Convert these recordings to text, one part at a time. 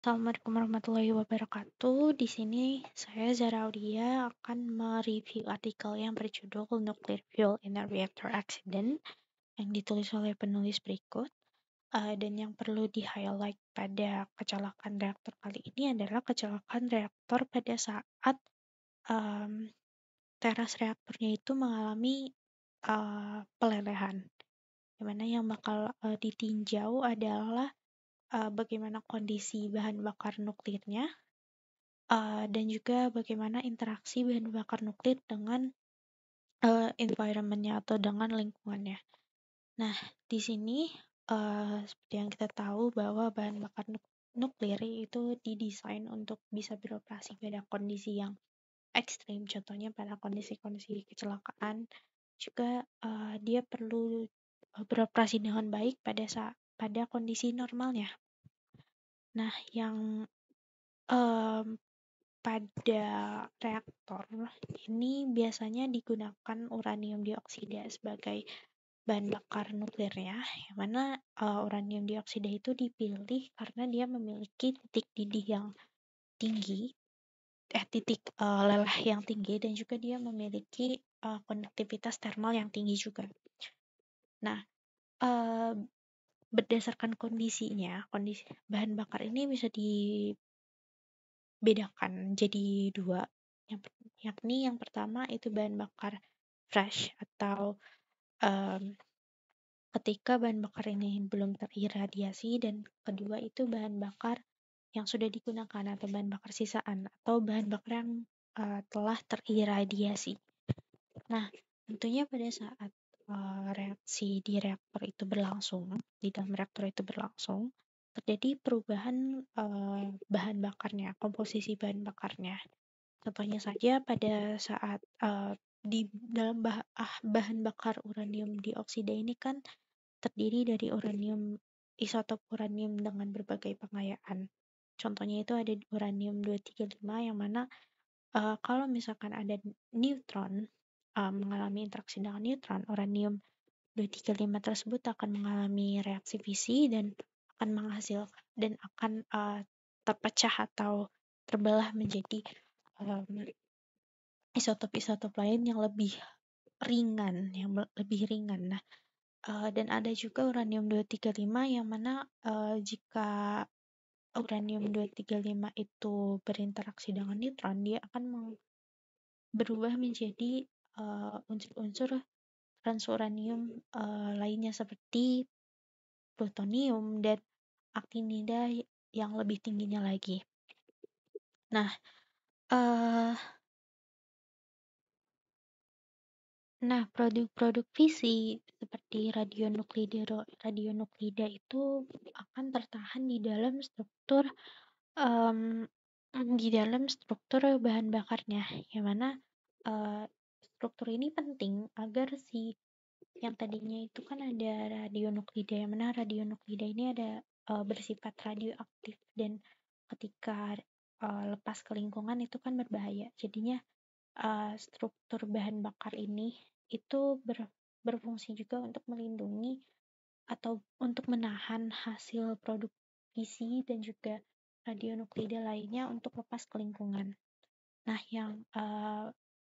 Assalamualaikum warahmatullahi wabarakatuh. Di sini saya Zara Audia akan mereview artikel yang berjudul Nuclear Fuel in a Reactor Accident yang ditulis oleh penulis berikut. Dan yang perlu di-highlight pada kecelakaan reaktor kali ini adalah kecelakaan reaktor pada saat um, teras reaktornya itu mengalami pelelehan. Dimana yang bakal ditinjau adalah bagaimana kondisi bahan bakar nuklirnya, dan juga bagaimana interaksi bahan bakar nuklir dengan environment-nya atau dengan lingkungannya. Nah, di sini seperti yang kita tahu bahwa bahan bakar nuklir itu didesain untuk bisa beroperasi pada kondisi yang ekstrim, contohnya pada kondisi-kondisi kecelakaan. Juga dia perlu beroperasi dengan baik pada kondisi normalnya. Nah, yang em, pada reaktor ini biasanya digunakan uranium dioksida sebagai bahan bakar nuklirnya, yang mana uranium dioksida itu dipilih karena dia memiliki titik didih yang tinggi, titik lelah yang tinggi, dan juga dia memiliki konduktivitas termal yang tinggi juga. Nah, berdasarkan kondisi bahan bakar ini bisa dibedakan jadi dua, yakni yang pertama itu bahan bakar fresh atau ketika bahan bakar ini belum teriradiasi, dan kedua itu bahan bakar yang sudah digunakan atau bahan bakar sisaan atau bahan bakar yang telah teriradiasi. Nah, tentunya pada saat reaksi di reaktor itu berlangsung, di dalam reaktor itu berlangsung, terjadi perubahan bahan bakarnya, komposisi bahan bakarnya. Contohnya saja pada saat di dalam bahan bakar uranium dioksida ini kan terdiri dari isotop uranium dengan berbagai pengayaan. Contohnya itu ada uranium 235 yang mana kalau misalkan ada neutron mengalami interaksi dengan neutron, uranium 235 tersebut akan mengalami reaksi fisi dan akan terpecah atau terbelah menjadi isotop-isotop lain yang lebih ringan. Nah, dan ada juga uranium 235 yang mana jika uranium 235 itu berinteraksi dengan neutron, dia akan berubah menjadi unsur-unsur transuranium lainnya seperti plutonium dan aktinida yang lebih tingginya lagi. Nah, produk-produk fisi seperti radionuklida itu akan tertahan di dalam struktur bahan bakarnya, yang mana struktur ini penting agar yang tadinya itu kan ada radionuklida, yang mana radionuklida ini ada bersifat radioaktif dan ketika lepas ke lingkungan itu kan berbahaya. Jadinya struktur bahan bakar ini itu berfungsi juga untuk melindungi atau untuk menahan hasil produk fisi dan juga radionuklida lainnya untuk lepas ke lingkungan.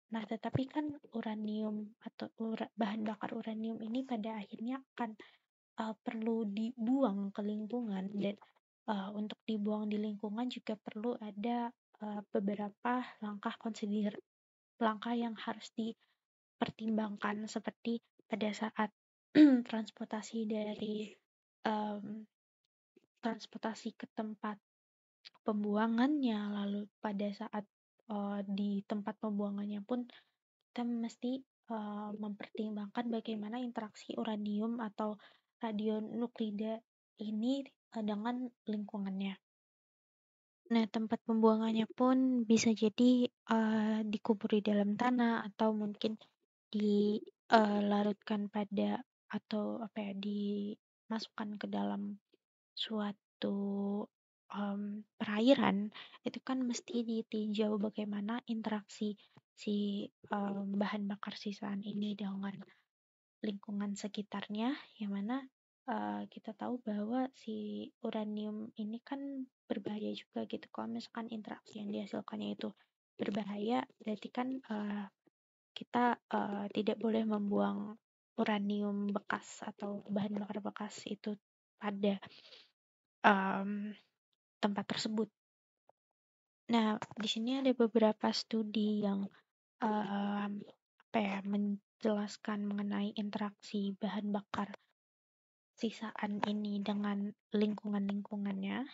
Tetapi kan uranium atau bahan bakar uranium ini pada akhirnya akan perlu dibuang ke lingkungan, dan untuk dibuang di lingkungan juga perlu ada beberapa langkah yang harus dipertimbangkan, seperti pada saat transportasi ke tempat pembuangannya, lalu pada saat di tempat pembuangannya pun kita mesti mempertimbangkan bagaimana interaksi uranium atau radionuklida ini dengan lingkungannya. Nah, tempat pembuangannya pun bisa jadi dikubur di dalam tanah atau mungkin dilarutkan atau dimasukkan ke dalam suatu perairan. Itu kan mesti ditinjau bagaimana interaksi si bahan bakar sisaan ini dengan lingkungan sekitarnya, yang mana kita tahu bahwa si uranium ini kan berbahaya juga gitu. Kalau misalkan interaksi yang dihasilkannya itu berbahaya, berarti kan kita tidak boleh membuang uranium bekas atau bahan bakar bekas itu pada em, tempat tersebut. Nah, di sini ada beberapa studi yang menjelaskan mengenai interaksi bahan bakar sisaan ini dengan lingkungan-lingkungannya.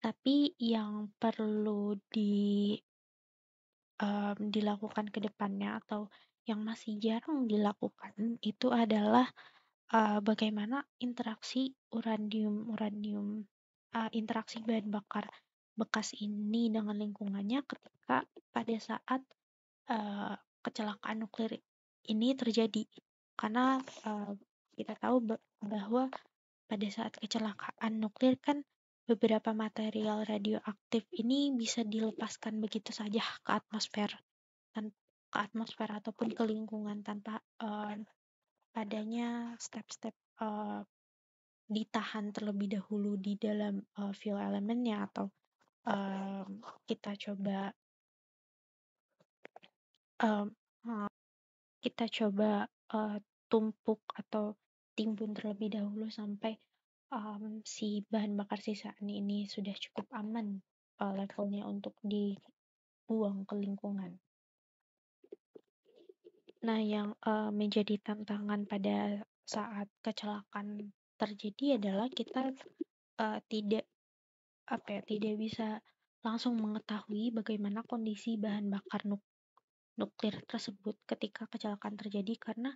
Tapi yang perlu dilakukan ke depannya atau yang masih jarang dilakukan itu adalah bagaimana interaksi interaksi bahan bakar bekas ini dengan lingkungannya ketika pada saat uh, kecelakaan nuklir ini terjadi. Karena kita tahu bahwa pada saat kecelakaan nuklir kan beberapa material radioaktif ini bisa dilepaskan begitu saja ke atmosfer, ataupun ke lingkungan tanpa adanya step-step ditahan terlebih dahulu di dalam fuel elemennya atau kita coba um, kita coba tumpuk atau timbun terlebih dahulu sampai si bahan bakar sisaan ini sudah cukup aman levelnya untuk dibuang ke lingkungan. Nah, yang menjadi tantangan pada saat kecelakaan terjadi adalah kita tidak bisa langsung mengetahui bagaimana kondisi bahan bakar nuklir tersebut ketika kecelakaan terjadi karena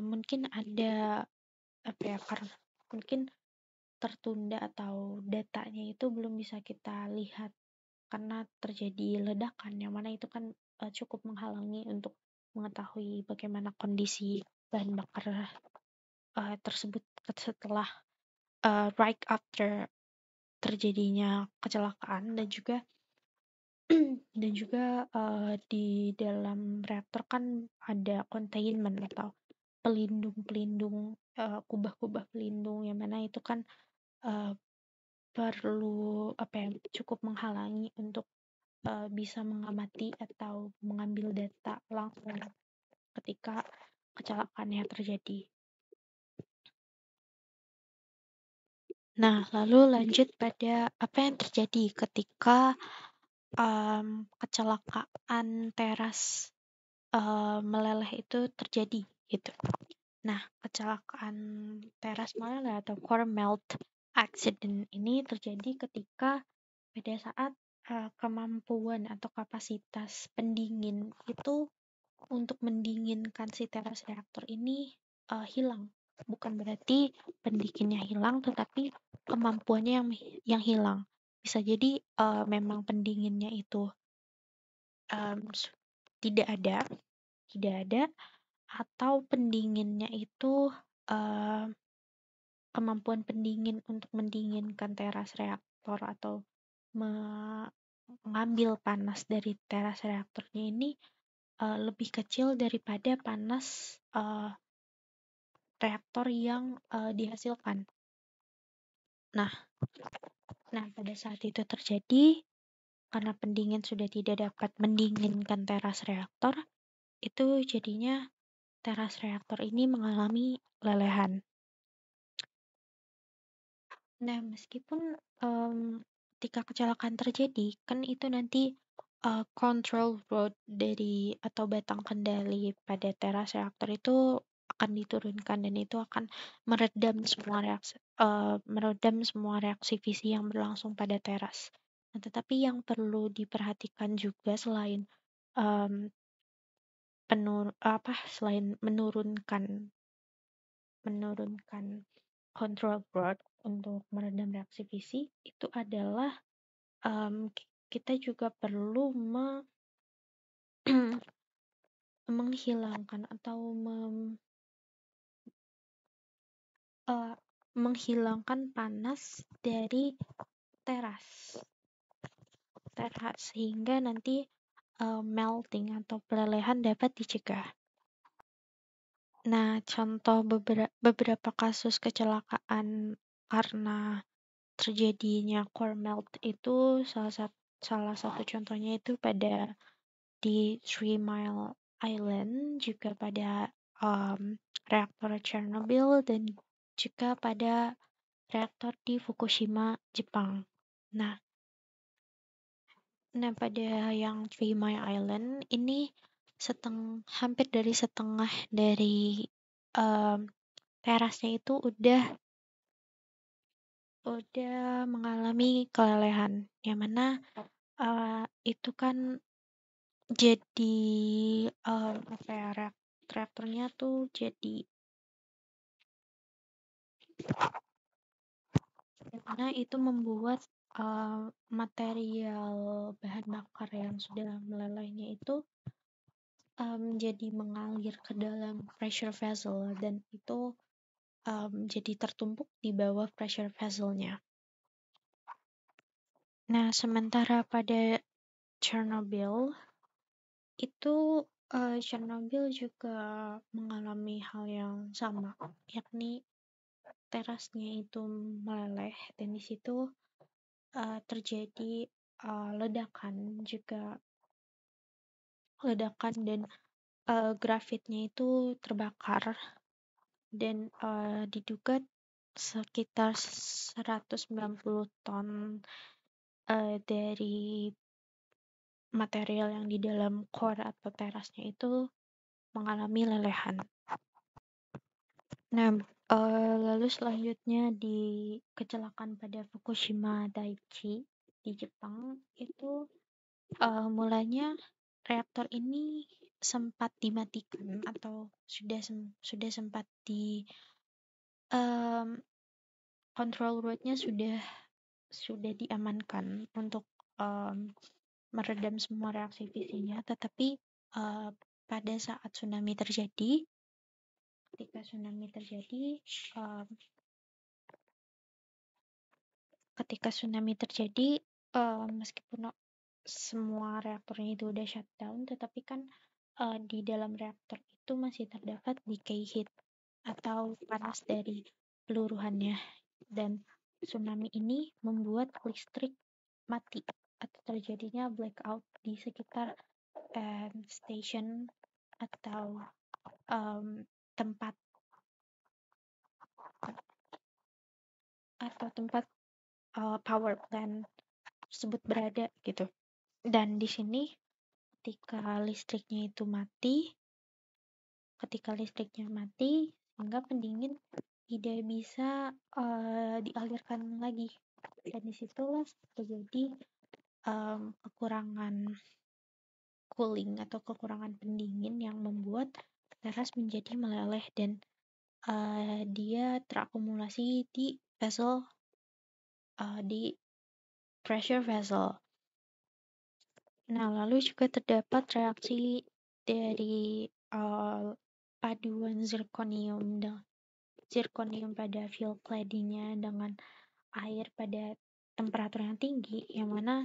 mungkin ada karena mungkin tertunda atau datanya itu belum bisa kita lihat karena terjadi ledakan yang mana itu kan cukup menghalangi untuk mengetahui bagaimana kondisi bahan bakar tersebut setelah right after terjadinya kecelakaan dan juga di dalam reaktor kan ada containment atau pelindung-pelindung kubah-kubah pelindung yang mana itu kan uh, perlu cukup menghalangi untuk bisa mengamati atau mengambil data langsung ketika kecelakaannya terjadi. Nah, lalu lanjut pada apa yang terjadi ketika kecelakaan teras meleleh itu terjadi gitu. Nah, kecelakaan teras meleleh atau core melt accident ini terjadi ketika pada saat kemampuan atau kapasitas pendingin itu untuk mendinginkan si teras reaktor ini hilang. Bukan berarti pendinginnya hilang, tetapi kemampuannya yang hilang. Bisa jadi memang pendinginnya itu um, tidak ada, atau pendinginnya itu uh, kemampuan pendingin untuk mendinginkan teras reaktor atau mengambil panas dari teras reaktornya ini lebih kecil daripada panas reaktor yang dihasilkan. Nah, pada saat itu terjadi karena pendingin sudah tidak dapat mendinginkan teras reaktor, itu jadinya teras reaktor ini mengalami lelehan. Nah, meskipun ketika kecelakaan terjadi, kan itu nanti control rod dari atau batang kendali pada teras reaktor itu akan diturunkan dan itu akan meredam semua reaksi fisi yang berlangsung pada teras. Nah, tetapi yang perlu diperhatikan juga selain um, selain menurunkan control rod untuk meredam reaksi fisi itu adalah kita juga perlu menghilangkan atau menghilangkan panas dari teras sehingga nanti melting atau pelelehan dapat dicegah. Nah, contoh beberapa kasus kecelakaan karena terjadinya core melt itu salah satu contohnya itu pada di Three Mile Island, juga pada um, reaktor Chernobyl, dan juga pada reaktor di Fukushima, Jepang. Nah, pada yang Three Mile Island ini hampir dari setengah dari um, terasnya itu udah mengalami kelelehan, yang mana itu kan jadi apa ya, reaktornya tuh jadi, yang mana itu membuat material bahan bakar yang sudah melelehnya itu jadi mengalir ke dalam pressure vessel, dan itu jadi tertumpuk di bawah pressure vesselnya. Nah, sementara pada Chernobyl itu Chernobyl juga mengalami hal yang sama, yakni terasnya itu meleleh, dan di situ terjadi ledakan dan grafitnya itu terbakar, dan diduga sekitar 190 ton dari material yang di dalam core atau terasnya itu mengalami lelehan. Nah, lalu selanjutnya di kecelakaan pada Fukushima Daiichi di Jepang itu mulanya reaktor ini sempat dimatikan, atau sudah sempat di control roadnya sudah diamankan untuk meredam semua reaksi fisinya, tetapi pada saat ketika tsunami terjadi, meskipun semua reaktornya itu udah shutdown, tetapi kan di dalam reaktor itu masih terdapat decay heat atau panas dari peluruhannya, dan tsunami ini membuat listrik mati atau terjadinya blackout di sekitar station atau tempat power plant tersebut berada gitu. Dan di sini ketika listriknya mati sehingga pendingin tidak bisa dialirkan lagi, dan disitulah terjadi kekurangan cooling atau kekurangan pendingin yang membuat teras menjadi meleleh, dan dia terakumulasi di pressure vessel. Nah, lalu juga terdapat reaksi dari paduan zirconium pada fuel claddingnya dengan air pada temperatur yang tinggi, yang mana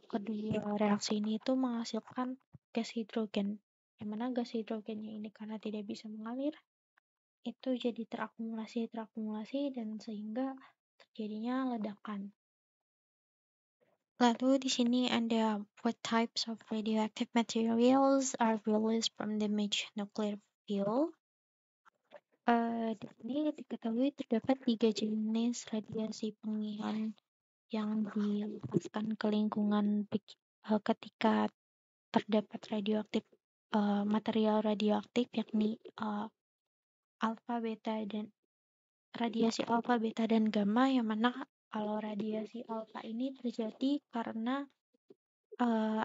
kedua reaksi ini itu menghasilkan gas hidrogen, yang mana gas hidrogennya ini karena tidak bisa mengalir itu jadi terakumulasi, dan sehingga terjadinya ledakan. Lalu di sini ada what types of radioactive materials are released from damaged nuclear fuel. Di sini diketahui terdapat 3 jenis radiasi pengion yang dilepaskan ke lingkungan ketika terdapat material radioaktif, yakni radiasi alfa, beta, dan gamma, yang mana kalau radiasi alfa ini terjadi karena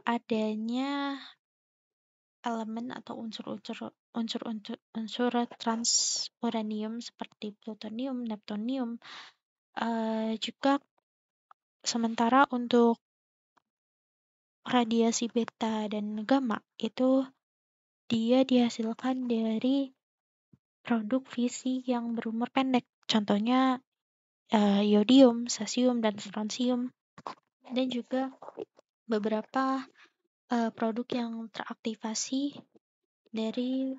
adanya elemen atau unsur transuranium seperti plutonium, neptunium. Juga sementara untuk radiasi beta dan gamma itu dia dihasilkan dari produk fisi yang berumur pendek. Contohnya yodium, cesium, dan strontium, dan juga beberapa produk yang teraktivasi dari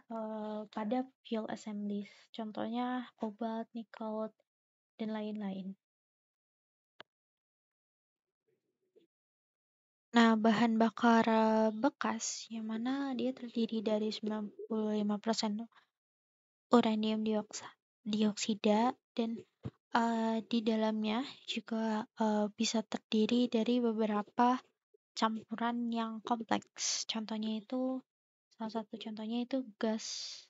pada fuel assemblies, contohnya cobalt, nickel, dan lain-lain. Nah, bahan bakar bekas yang mana dia terdiri dari 95% uranium dioksida dan di dalamnya juga bisa terdiri dari beberapa campuran yang kompleks. Salah satu contohnya itu gas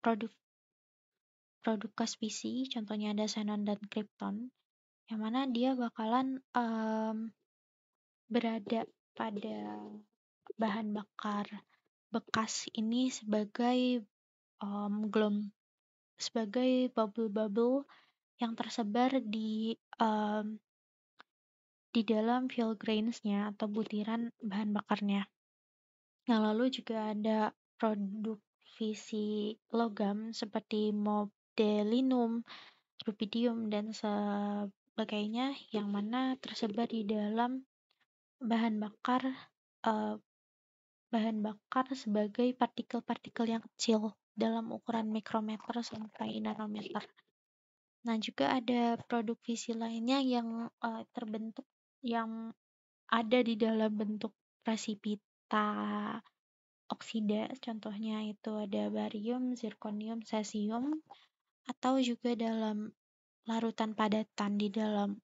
produk gas fisi, contohnya ada xenon dan krypton, yang mana dia bakalan berada pada bahan bakar bekas ini sebagai bubble-bubble yang tersebar di dalam fuel grains-nya atau butiran bahan bakarnya. Yang lalu juga ada produk fisi logam seperti modelinum, rubidium, dan sebagainya yang mana tersebar di dalam bahan bakar eh, sebagai partikel-partikel yang kecil dalam ukuran mikrometer sampai nanometer. Nah, juga ada produk fisi lainnya yang terbentuk yang ada di dalam bentuk presipita oksida, contohnya itu ada barium, zirconium, cesium, atau juga dalam larutan padatan di dalam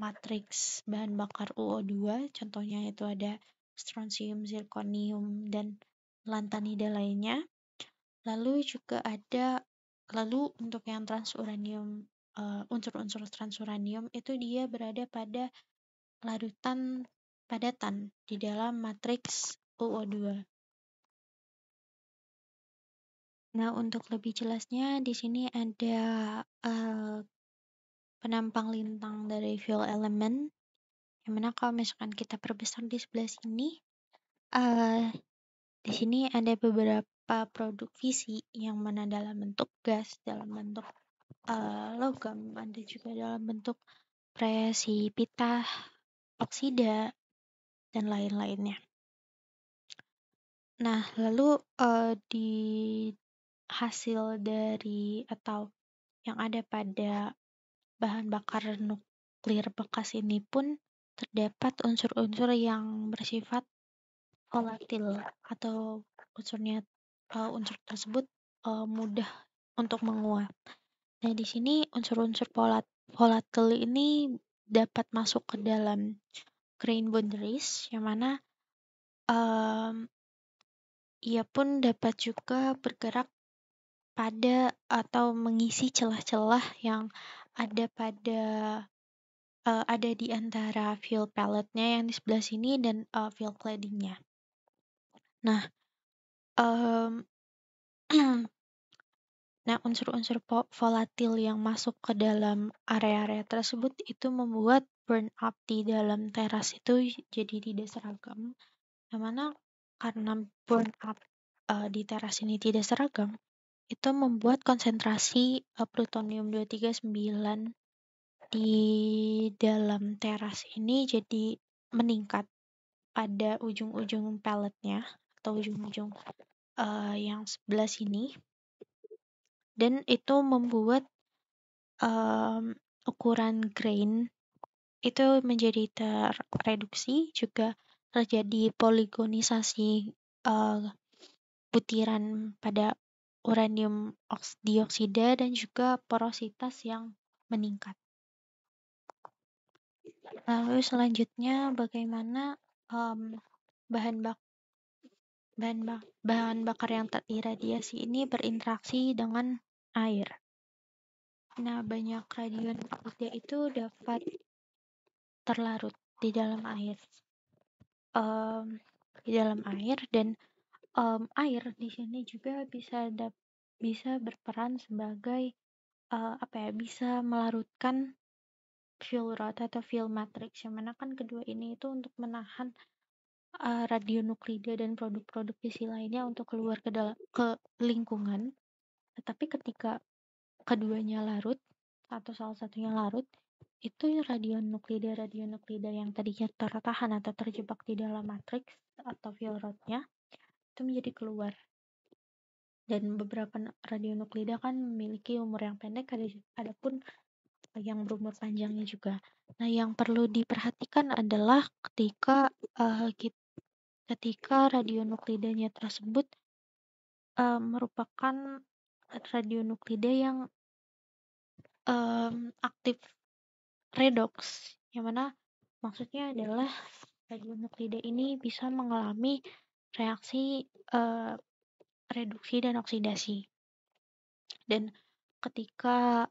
matriks bahan bakar UO2, contohnya itu ada strontium, zirconium, dan lantanida lainnya. Lalu untuk yang transuranium, unsur-unsur transuranium itu dia berada pada larutan padatan di dalam matriks UO2. Nah, untuk lebih jelasnya di sini ada penampang lintang dari fuel element, yang mana kalau misalkan kita perbesar di sebelah sini, di sini ada beberapa produk fisi yang mana dalam bentuk gas, dalam bentuk logam, ada juga dalam bentuk presipita oksida, dan lain-lainnya. Nah, lalu di hasil dari atau yang ada pada bahan bakar nuklir bekas ini pun terdapat unsur-unsur yang bersifat volatil atau unsur tersebut mudah untuk menguap. Nah, di sini unsur-unsur volatil ini dapat masuk ke dalam grain boundaries, yang mana ia pun dapat juga bergerak pada atau mengisi celah-celah yang ada di antara fuel pelletnya yang di sebelah sini dan fuel claddingnya. Nah, nah unsur-unsur volatil yang masuk ke dalam area-area tersebut itu membuat burn up di dalam teras itu jadi tidak seragam. Yang mana karena burn up di teras ini tidak seragam, itu membuat konsentrasi plutonium-239 di dalam teras ini jadi meningkat pada ujung-ujung pelletnya atau ujung-ujung yang sebelah sini, dan itu membuat ukuran grain itu menjadi tereduksi, juga terjadi poligonisasi butiran pada uranium dioksida dan juga porositas yang meningkat. Lalu selanjutnya bagaimana bahan bakar yang teriradiasi ini berinteraksi dengan air. Nah, banyak radionuklida itu dapat terlarut di dalam air. Dan air di sini juga bisa berperan sebagai bisa melarutkan fuel rod atau fuel matrix, yang mana kan kedua ini itu untuk menahan radionuklida dan produk-produk fisi lainnya untuk keluar ke lingkungan. Tetapi ketika keduanya larut atau salah satunya larut, itu radionuklida yang tadinya tertahan atau terjebak di dalam matriks atau fuel rodnya itu menjadi keluar Dan beberapa radionuklida kan memiliki umur yang pendek, adapun yang berumur panjangnya juga. Nah, yang perlu diperhatikan adalah ketika radionuklidanya tersebut merupakan radionuklida yang aktif redox, yang mana maksudnya adalah radionuklida ini bisa mengalami reaksi reduksi dan oksidasi. Dan ketika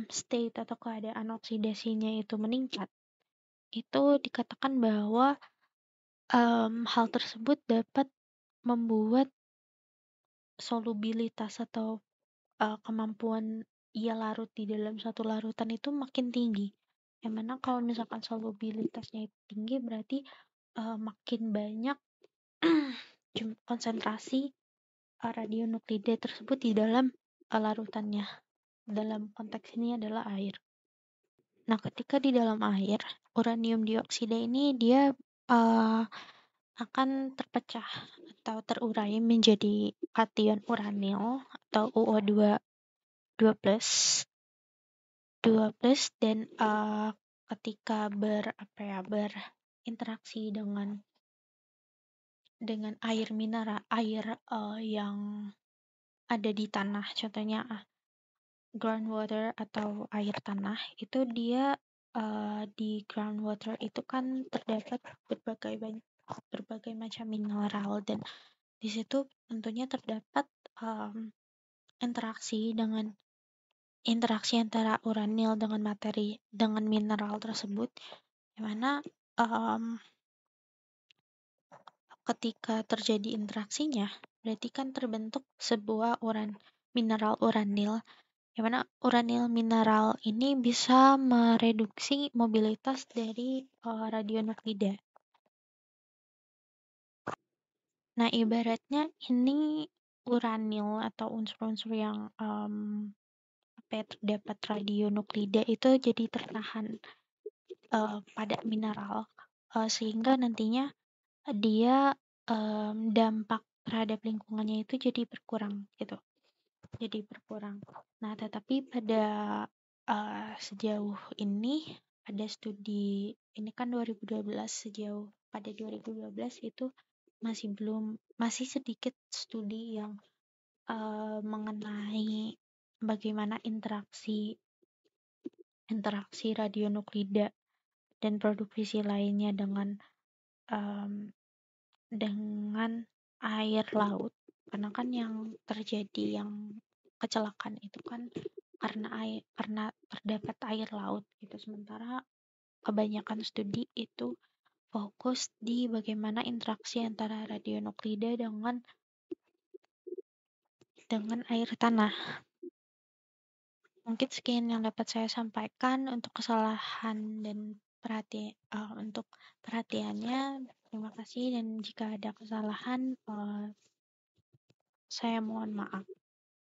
state atau keadaan oksidasinya itu meningkat, itu dikatakan bahwa hal tersebut dapat membuat solubilitas atau kemampuan ia larut di dalam satu larutan itu makin tinggi. Yang mana kalau misalkan solubilitasnya itu tinggi, berarti makin banyak konsentrasi radionuklida tersebut di dalam larutannya. Dalam konteks ini adalah air. Nah, ketika di dalam air, uranium dioksida ini dia akan terpecah atau terurai menjadi kation uranil atau UO2 dan ketika berinteraksi dengan air mineral, yang ada di tanah, contohnya groundwater atau air tanah, itu dia di groundwater itu kan terdapat berbagai macam mineral, dan di situ tentunya terdapat interaksi antara uranil dengan mineral tersebut, di mana ketika terjadi interaksinya berarti kan terbentuk sebuah mineral uranil, yang mana uranil mineral ini bisa mereduksi mobilitas dari radionuklida. Nah, ibaratnya ini uranil atau unsur-unsur yang terdapat radionuklida itu jadi tertahan pada mineral, sehingga nantinya dia dampak terhadap lingkungannya itu jadi berkurang gitu. Nah, tetapi pada sejauh ini ada studi, ini kan 2012, pada 2012 itu masih sedikit studi yang mengenai bagaimana interaksi radionuklida dan produk fisi lainnya dengan air laut, karena kan yang terjadi yang kecelakaan itu kan karena terdapat air laut gitu. Sementara kebanyakan studi itu fokus di bagaimana interaksi antara radionuklida dengan air tanah. Mungkin sekian yang dapat saya sampaikan. Untuk kesalahan dan untuk perhatiannya, terima kasih, dan jika ada kesalahan saya mohon maaf.